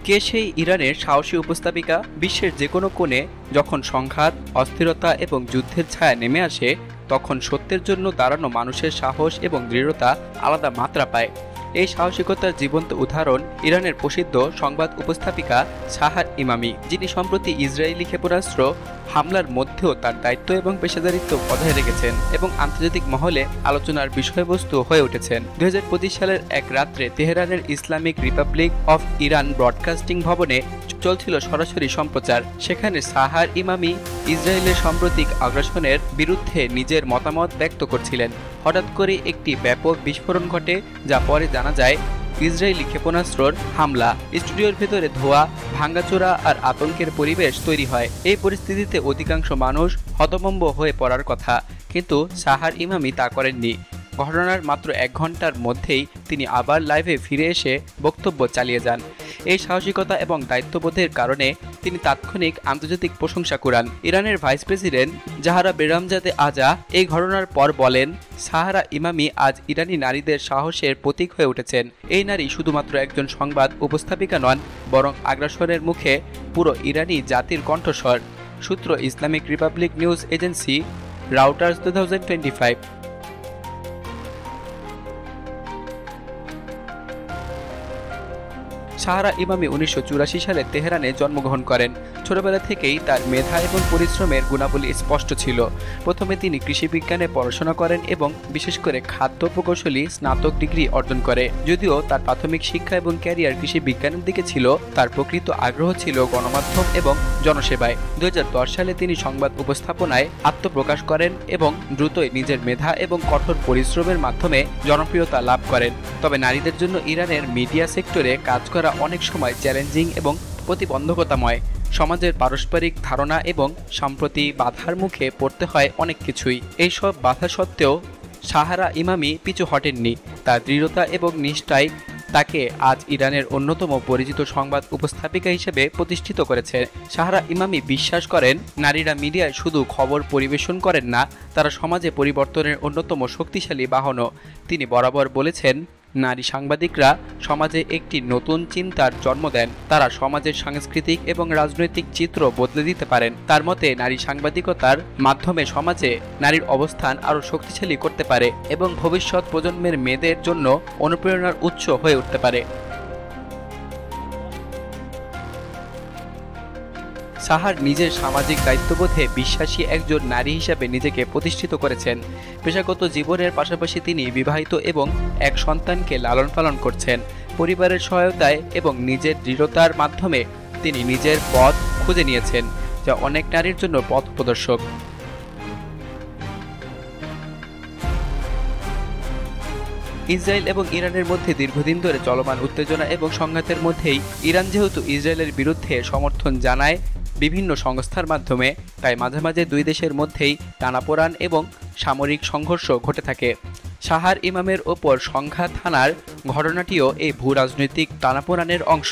কে সেই ইরানের সাহসী উপস্থাপিকা? বিশ্বের যে কোনো কোণে যখন সংঘাত, অস্থিরতা এবং যুদ্ধের ছায়া নেমে আসে, তখন সত্যের জন্য দাঁড়ানো মানুষের সাহস এবং দৃঢ়তা আলাদা মাত্রা পায়। এই সাহসিকতার জীবন্ত উদাহরণ ইরানের প্রসিদ্ধ সংবাদ উপস্থাপিকা সাহার ইমামি, যিনি সম্প্রতি ইসরায়েলি ক্ষেপণাস্ত্র হামলার মধ্যেও তার দায়িত্ব এবং পেশাদারিত্ব বজায় রেখেছেন এবং আন্তর্জাতিক মহলে আলোচনার বিষয়বস্তু হয়ে উঠেছেন। 2025 সালের এক রাত্রে তেহরানের Islamic Republic of Iran broadcasting ভবনে চলছিল সরাসরি সম্প্রচার। সেখানে সাহার ইমামি ইসরায়েলের সাম্প্রতিক আগ্রাসনের বিরুদ্ধে নিজের মতামত ব্যক্ত করছিলেন। হঠাৎ করে একটি ব্যাপক বিস্ফোরণ ঘটে, যা পরে জানা যায় ইসরায়েলি ক্ষেপণাস্ত্রর হামলা। স্টুডিওর ভেতরে ধোঁয়া, ভাঙ্গাচোরা আর আতঙ্কের পরিবেশ তৈরি হয়। এই পরিস্থিতিতে অধিকাংশ মানুষ হতভম্ব হয়ে পড়ার কথা, কিন্তু সাহার ইমামি তা করেননি। ঘটনার মাত্র 1 ঘন্টার মধ্যেই তিনি আবার লাইভে ফিরে এসে বক্তব্য চালিয়ে যান। এই সাহসিকতা এবং দায়িত্ববোধের কারণে তিনি তাৎক্ষণিক আন্তর্জাতিক প্রশংসা কুড়ান। ইরানের ভাইস প্রেসিডেন্ট জাহারা বেগমজাদে আজা এই ঘটনার পর বলেন, সাহারা ইমামি আজ ইরানি নারীদের সাহসের প্রতীক হয়ে উঠেছেন। এই নারী শুধুমাত্র একজন সংবাদ উপস্থাপিকা নন, বরং আগ্রাসনের মুখে পুরো ইরানি জাতির কণ্ঠস্বর। সূত্র Islamic Republic News Agency, Reuters 2025। Sahara Imami 1984 সালে তেহরানে জন্মগ্রহণ করেন। ছোটবেলা থেকেই তার মেধা এবং পরিশ্রমের গুণাবলী স্পষ্ট ছিল। প্রথমে তিনি কৃষিবিজ্ঞানে পড়াশোনা করেন এবং বিশেষ করে খাদ্য প্রকৌশলী স্নাতক ডিগ্রি অর্জন করে। যদিও তার প্রাথমিক শিক্ষা এবং ক্যারিয়ার কৃষি বিজ্ঞানের দিকে ছিল, তার প্রকৃত আগ্রহ ছিল গণমাধ্যম এবং জনসেবায়। 2010 সালে তিনি সংবাদ উপস্থাপনায় আত্মপ্রকাশ করেন এবং দ্রুতই নিজের মেধা এবং কঠোর পরিশ্রমের মাধ্যমে জনপ্রিয়তা লাভ করেন। তবে নারীদের জন্য ইরানের মিডিয়া সেক্টরে কাজ করা অনেক সময় চ্যালেঞ্জিং এবং প্রতিবন্ধকতাময়। সমাজের পারস্পরিক ধারণা এবং সম্প্রতি বাধার মুখে পড়তে হয় অনেক কিছুই। এইসব বাধা সত্ত্বেও সাহারা ইমামি পিছু হটেননি। তার দৃঢ়তা এবং নিষ্ঠাই তাকে আজ ইরানের অন্যতম পরিচিত সংবাদ উপস্থাপিকা হিসেবে প্রতিষ্ঠিত করেছে। সাহারা ইমামি বিশ্বাস করেন, নারীরা মিডিয়ায় শুধু খবর পরিবেশন করেন না, তারা সমাজে পরিবর্তনের অন্যতম শক্তিশালী বাহনও। তিনি বরাবর বলেছেন, নারী সাংবাদিকরা সমাজে একটি নতুন চিন্তার জন্ম দেন। তারা সমাজের সাংস্কৃতিক এবং রাজনৈতিক চিত্র বদলে দিতে পারেন। তার মতে, নারী সাংবাদিকতার মাধ্যমে সমাজে নারীর অবস্থান আরও শক্তিশালী করতে পারে এবং ভবিষ্যৎ প্রজন্মের মেয়েদের জন্য অনুপ্রেরণার উৎস হয়ে উঠতে পারে। সাহার নিজের সামাজিক দায়িত্ববোধে বিশ্বাসী একজন নারী হিসাবে নিজেকে প্রতিষ্ঠিত করেছেন। পেশাগত জীবনের পাশাপাশি তিনি বিবাহিত এবং এক সন্তানকে লালন পালন করছেন। পরিবারের সহায়তায় এবং নিজের দৃঢ়তার মাধ্যমে তিনি নিজের পথ খুঁজে নিয়েছেন, যা অনেক নারীর জন্য পথ প্রদর্শক। ইসরায়েল এবং ইরানের মধ্যে দীর্ঘদিন ধরে চলমান উত্তেজনা এবং সংঘাতের মধ্যেই ইরান যেহেতু ইসরায়েলের বিরুদ্ধে সমর্থন জানায় বিভিন্ন সংস্থার মাধ্যমে, তাই মাঝে মাঝে দুই দেশের মধ্যেই টানাপোড়ান এবং সামরিক সংঘর্ষ ঘটে থাকে। সাহার ইমামের ওপর সংঘাত হানার ঘটনাটিও এই ভূ রাজনৈতিক টানাপোড়ানের অংশ।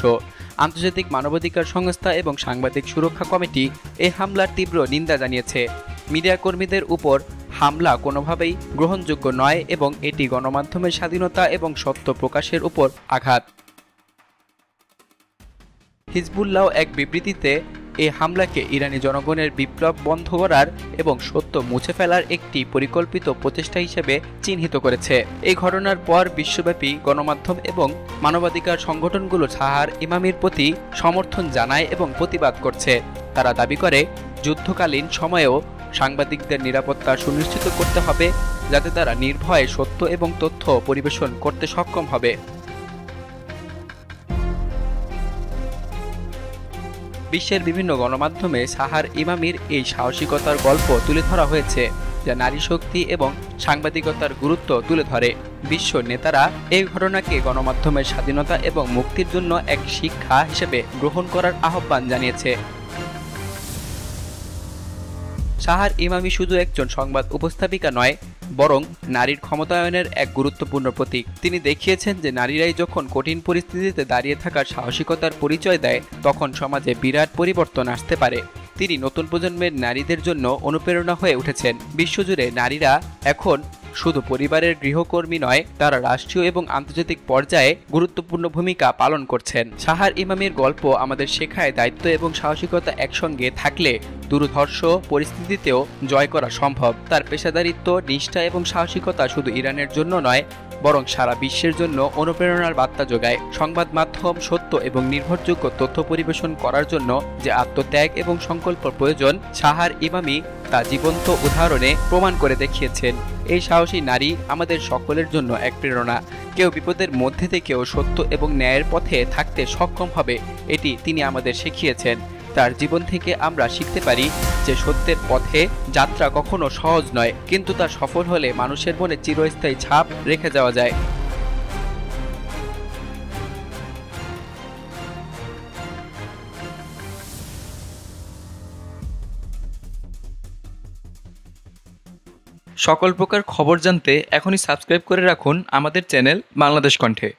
আন্তর্জাতিক মানবাধিকার সংস্থা এবং সাংবাদিক সুরক্ষা কমিটি এই হামলার তীব্র নিন্দা জানিয়েছে। মিডিয়া কর্মীদের উপর হামলা কোনোভাবেই গ্রহণযোগ্য নয় এবং এটি গণমাধ্যমের স্বাধীনতা এবং সত্য প্রকাশের উপর আঘাত। হিজবুল্লাহ এক বিবৃতিতে এই হামলাকে ইরানি জনগণের বিপ্লব বন্ধ করার এবং সত্য মুছে ফেলার একটি পরিকল্পিত প্রচেষ্টা হিসেবে চিহ্নিত করেছে। এই ঘটনার পর বিশ্বব্যাপী গণমাধ্যম এবং মানবাধিকার সংগঠনগুলো সাহার ইমামির প্রতি সমর্থন জানায় এবং প্রতিবাদ করছে। তারা দাবি করে, যুদ্ধকালীন সময়েও সাংবাদিকদের নিরাপত্তা সুনিশ্চিত করতে হবে, যাতে তারা নির্ভয়ে সত্য এবং তথ্য পরিবেশন করতে সক্ষম হবে। বিশ্বের বিভিন্ন গণমাধ্যমে সাহার ইমামির এই সাহসিকতার গল্প তুলে ধরা হয়েছে, যা নারী শক্তি এবং সাংবাদিকতার গুরুত্ব তুলে ধরে। বিশ্ব নেতারা এই ঘটনাকে গণমাধ্যমের স্বাধীনতা এবং মুক্তির জন্য এক শিক্ষা হিসেবে গ্রহণ করার আহ্বান জানিয়েছে। সাহার ইমামি শুধু একজন সংবাদ উপস্থাপিকা নয়, বরং নারীর ক্ষমতায়নের এক গুরুত্বপূর্ণ প্রতীক। তিনি দেখিয়েছেন যে নারীরাই যখন কঠিন পরিস্থিতিতে দাঁড়িয়ে থাকার সাহসিকতার পরিচয় দেয়, তখন সমাজে বিরাট পরিবর্তন আসতে পারে। তিনি নতুন প্রজন্মের নারীদের জন্য অনুপ্রেরণা হয়ে উঠেছেন। বিশ্বজুড়ে নারীরা এখন শুধু পরিবারের গৃহকর্মী নয়, তারা রাষ্ট্রীয় এবং আন্তর্জাতিক পর্যায়ে গুরুত্বপূর্ণ ভূমিকা পালন করছেন। সাহার ইমামির গল্প আমাদের শেখায় দায়িত্ব এবং সাহসিকতা একসঙ্গে থাকলে দুর্ধর্ষ পরিস্থিতিতেও জয় করা সম্ভব। তার পেশাদারিত্ব, নিষ্ঠা এবং সাহসিকতা শুধু ইরানের জন্য নয়, বরং সারা বিশ্বের জন্য অনুপ্রেরণার বার্তা যোগায়। সংবাদ মাধ্যম সত্য এবং নির্ভরযোগ্য তথ্য পরিবেশন করার জন্য যে আত্মত্যাগ এবং সংকল্প প্রয়োজন, সাহার ইমামি তা জীবন্ত উদাহরণে প্রমাণ করে দেখিয়েছেন। এই সাহসী নারী আমাদের সকলের জন্য এক প্রেরণা। কেউ বিপদের মধ্যে থেকেও সত্য এবং ন্যায়ের পথে থাকতে সক্ষম হবে, এটি তিনি আমাদের শিখিয়েছেন। তার জীবন থেকে আমরা শিখতে পারি যে সত্যের পথে যাত্রা কখনো সহজ নয়, কিন্তু তা সফল হলে মানুষের মনে চিরস্থায়ী ছাপ রেখে যাওয়া যায়। সকল প্রকার খবর জানতে এখনই সাবস্ক্রাইব করে রাখুন আমাদের চ্যানেল বাংলাদেশ কণ্ঠে।